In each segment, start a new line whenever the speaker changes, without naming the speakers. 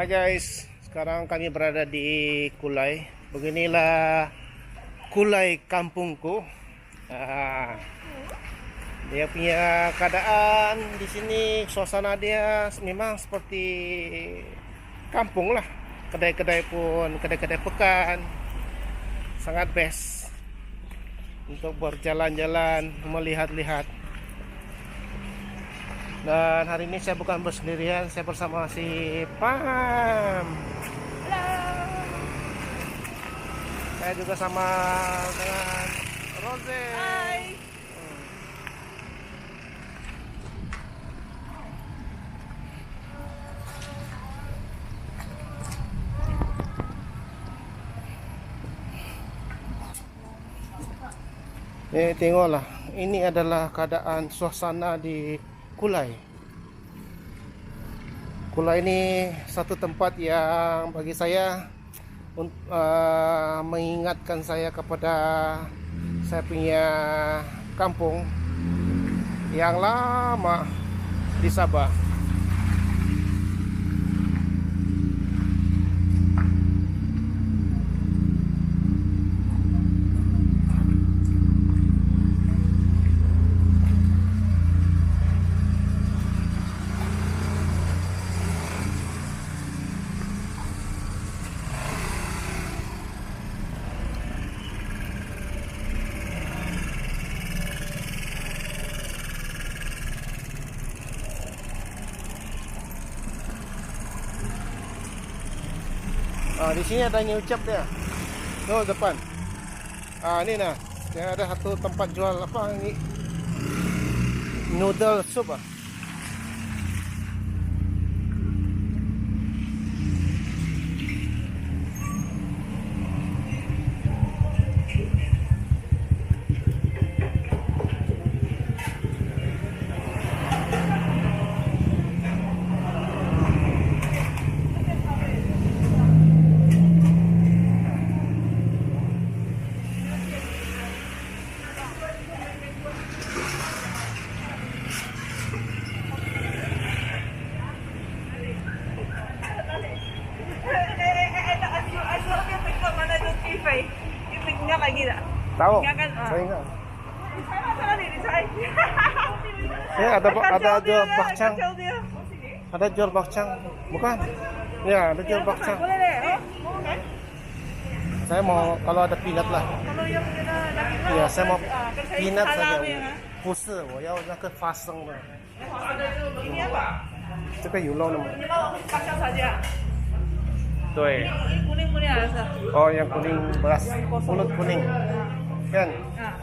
Hai guys, sekarang kami berada di Kulai. Beginilah Kulai kampungku. Ah, dia punya keadaan di sini, suasana dia memang seperti kampung lah. Kedai-kedai pun kedai-kedai pekan, sangat best untuk berjalan-jalan, melihat-lihat. Dan hari ini saya bukan bersendirian, saya bersama si Pam. Halo. Saya juga sama dengan Rose.
Hai.
Tengoklah, ini adalah keadaan suasana di Kulai. Kulai ini satu tempat yang bagi saya mengingatkan saya kepada saya punya kampung yang lama di Sabah. Di sini ada new cap dia. Tuh depan. Ini nah. Yang ada satu tempat jual apa ini? Noodle soup .
Lagi tak?
Tahu?
Ingatkan,
Saya ingat.
Di Chai mana ni? Di Chai.
Ada jual bakcang.
Kacau dia.
Ada jual bakcang. Bukan? Ya, ada jual bakcang.
Boleh deh. Mau kan?
Saya mau kalau ada peanut lah.
Kalau yang kena daging
Ya, saya mau
kan saya
peanut saja.
salam ya.
不是，我要那个花生的。
Ini apa?
这个有肉的吗？
Ini mau kacang saja.
对。
Ini kuning-kuning rasa.
Oh, yang kuning beras, mulut kuning. Kan?
Ah.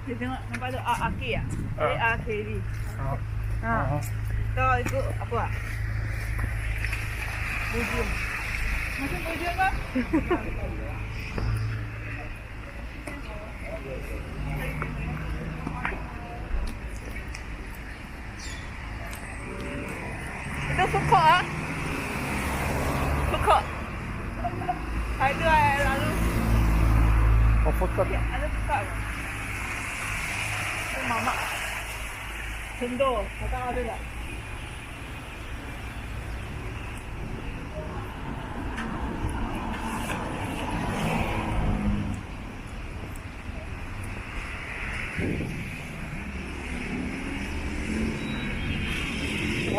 Dia tengok nampak tu AK ah. AKD. Tahu itu apa? Medium. Macam medium kan? Itu pokok ah. Pokok. Ada lalu.
Oh, food court.
Ada pokok. Mama. Cendol, kata ada tak?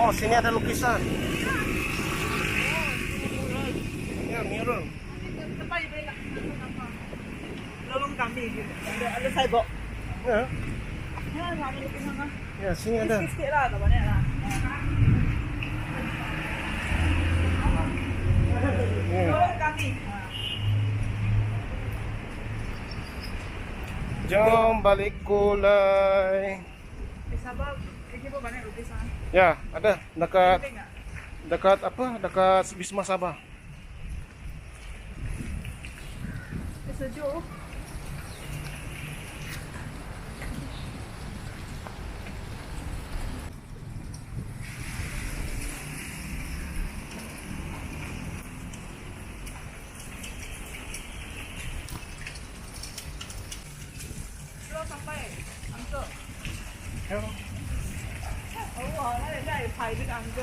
Oh, sini ada lukisan. Ya, mural.
Tempat yang boleh lolong kami gitu. Ada sidewalk.
Ya,
Ya, ada lukisan kan.
ya sini ada.
Sikit-sikit lah, tak banyak lah.
Ya.
Lolong kami.
Jom balik Kulai.
Sabah, ini pun banyak lukisan.
Ya, ada dekat
Penting tak?
dekat apa? Dekat Wisma Sabah.
Sejuk. Belum sampai, angker.
Ya.
Oh, wah, 那人家也拍这个安哥。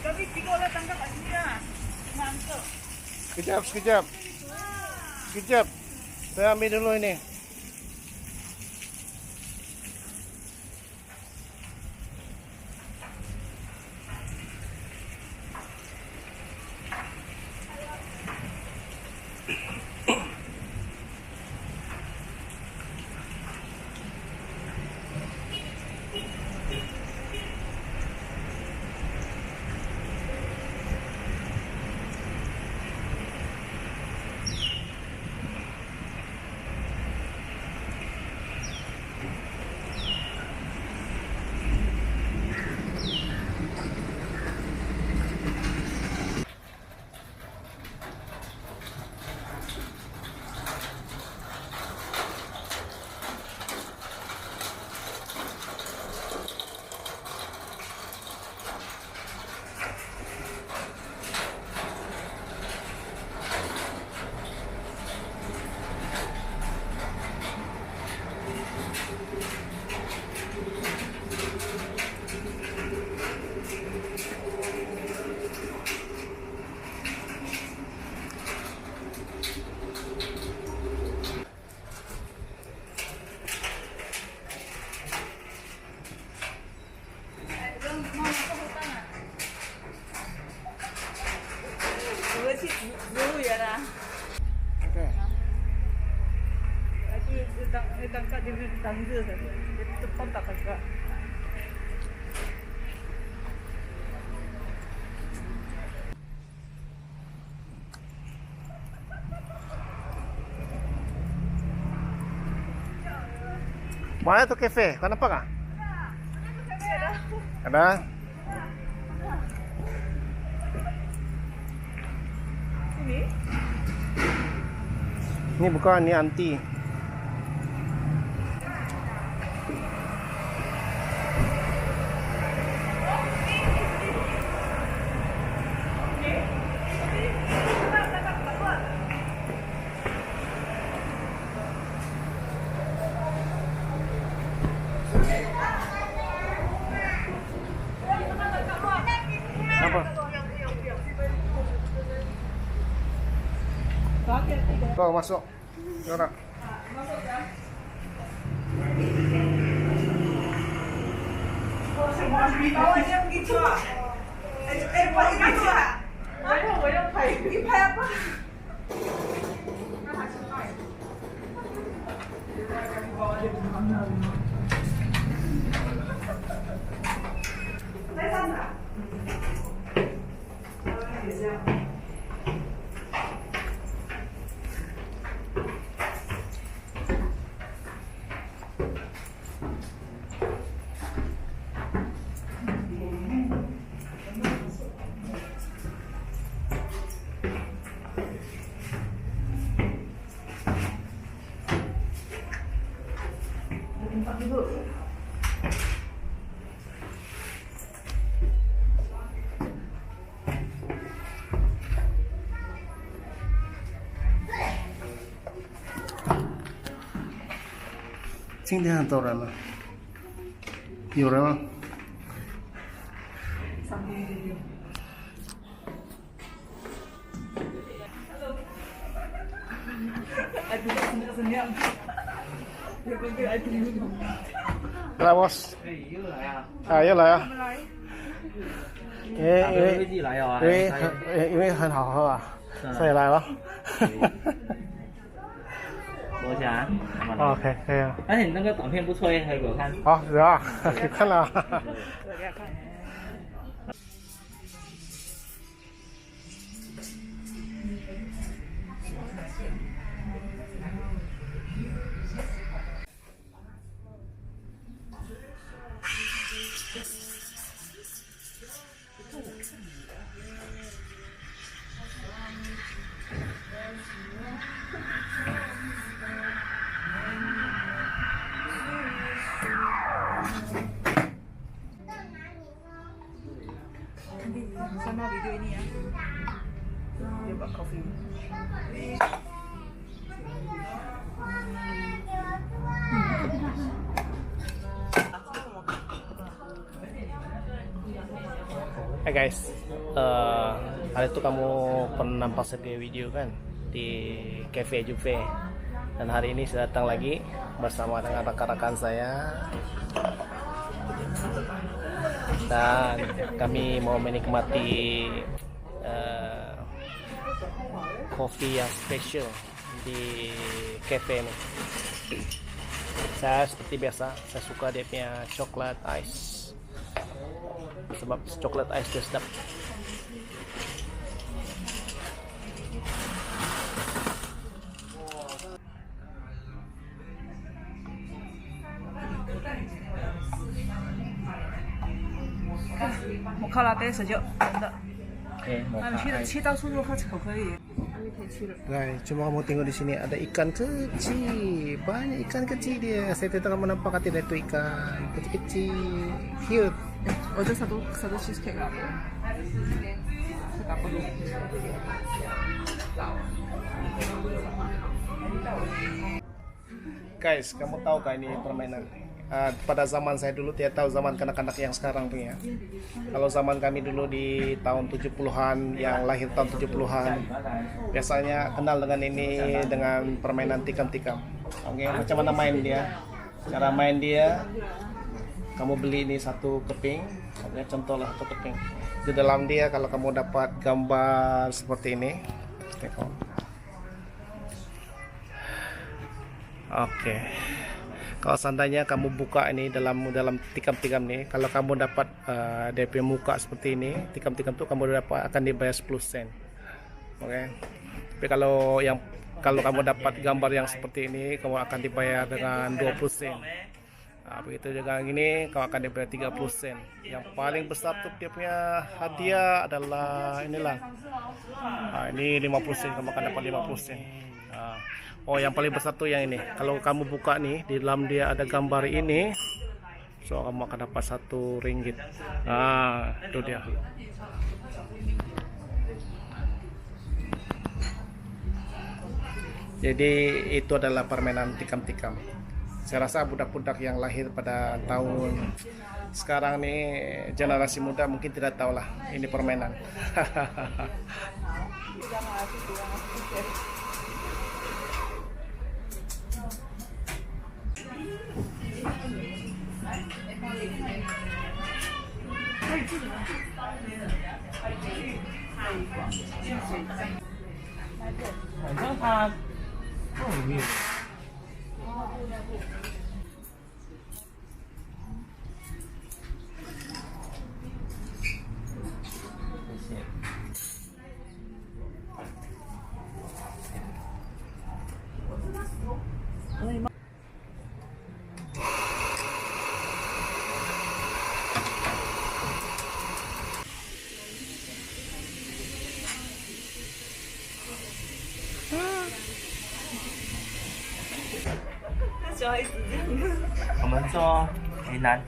Tapi tiga orang tangkap kat sini lah. Angker.
Sekejap, sekejap. Sekejap. Saya ambil dulu ini. Okey.
Dia tangkap dia punya tangga saja. Dia tepat tak tangkap.
Mana tu kafe? Kau nampak tak? Ada.
Sini.
Ni bukan, ni anti. Apa? Kau masuk. Yorak.
Bawa dia pergi cuak. Buat ini cuak. Saya nak pai. Ini pai apa? Saya sana. Tempat duduk.
今天很多人了，有人吗？来，boss。又来啊！啊，又来啊！因为很好喝啊，所以来了。
多少钱
？OK，可以啊。
而且你那个短片不错耶，可以给我看。
好，是啊，看了。
Sama video ini ya. Dia buat coffee.
Hai guys, hari itu kamu pernah nampak sebuah video kan di Cafe Juve, dan hari ini saya datang lagi bersama dengan rekan-rekan saya, dan kami mau menikmati kopi yang spesial di cafe ini. Saya seperti biasa, saya suka dia punya coklat ice. Sebab coklat ice dia sedap.
Mocha latte sejuk, mantap.
Oke,
Kita到处都喝巧克力。
Guys, cuma kamu tengok di sini ada ikan kecil, banyak ikan kecil dia. Saya tidak akan menampak hati itu ikan kecil-kecil, cute.
Ada satu cheesecake lah. Kita perlu.
Guys, kamu tahu kan ini permainan? Pada zaman saya dulu, tidak tahu zaman kanak-kanak yang sekarang tuh ya. Kalau zaman kami dulu di tahun 70-an, yang lahir tahun 70-an, biasanya kenal dengan ini, dengan permainan tikam-tikam. Oke, macam mana main dia? Cara main dia, kamu beli ini satu keping, oke, contohlah satu keping. Di dalam dia kalau kamu dapat gambar seperti ini, oke. Kalau seandainya kamu buka ini dalam tikam-tikam nih, kalau kamu dapat DP muka seperti ini, tikam-tikam tuh kamu dapat akan dibayar 10 sen. Oke. Tapi kalau kamu dapat gambar yang seperti ini, kamu akan dibayar dengan 20 sen. Nah, begitu juga gini, kamu akan dibayar 30 sen. Yang paling besar tuh dia punya hadiah adalah inilah. Nah, ini 50 sen, kamu akan dapat 50 sen. Nah, oh, yang paling besar tuh yang ini. Kalau kamu buka nih, di dalam dia ada gambar ini, so kamu akan dapat 1 ringgit. Nah, itu dia. Jadi itu adalah permainan tikam-tikam. Saya rasa budak-budak yang lahir pada tahun sekarang nih, generasi muda mungkin tidak tahu lah ini permainan.
我们做云南。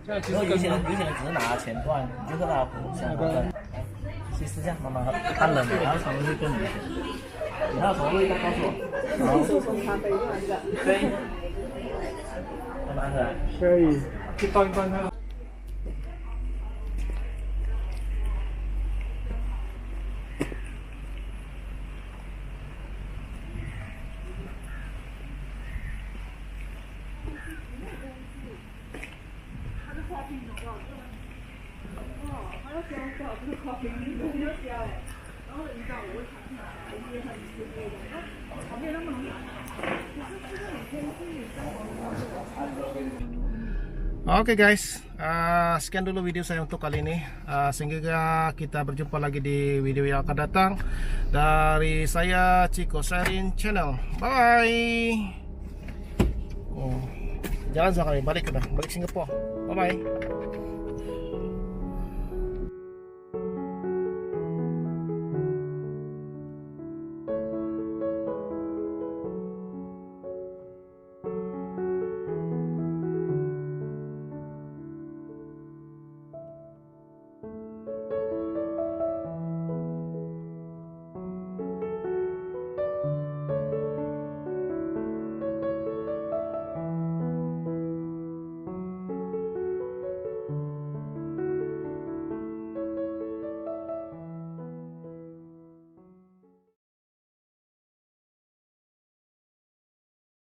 现在其
然后
实跟
有些人只是拿前段，你就和他相关的，去试下，慢慢喝，看冷的，然后肠胃会更明显。你还有什么味道告诉我？好，
速溶咖啡用一个。
对，慢慢喝。
可以去倒一半看。Oke guys, sekian dulu video saya untuk kali ini. Sehingga kita berjumpa lagi di video yang akan datang. Dari saya Chico Sharing Channel. Bye. Jalan sekali balik udah, balik Singapura. Bye bye.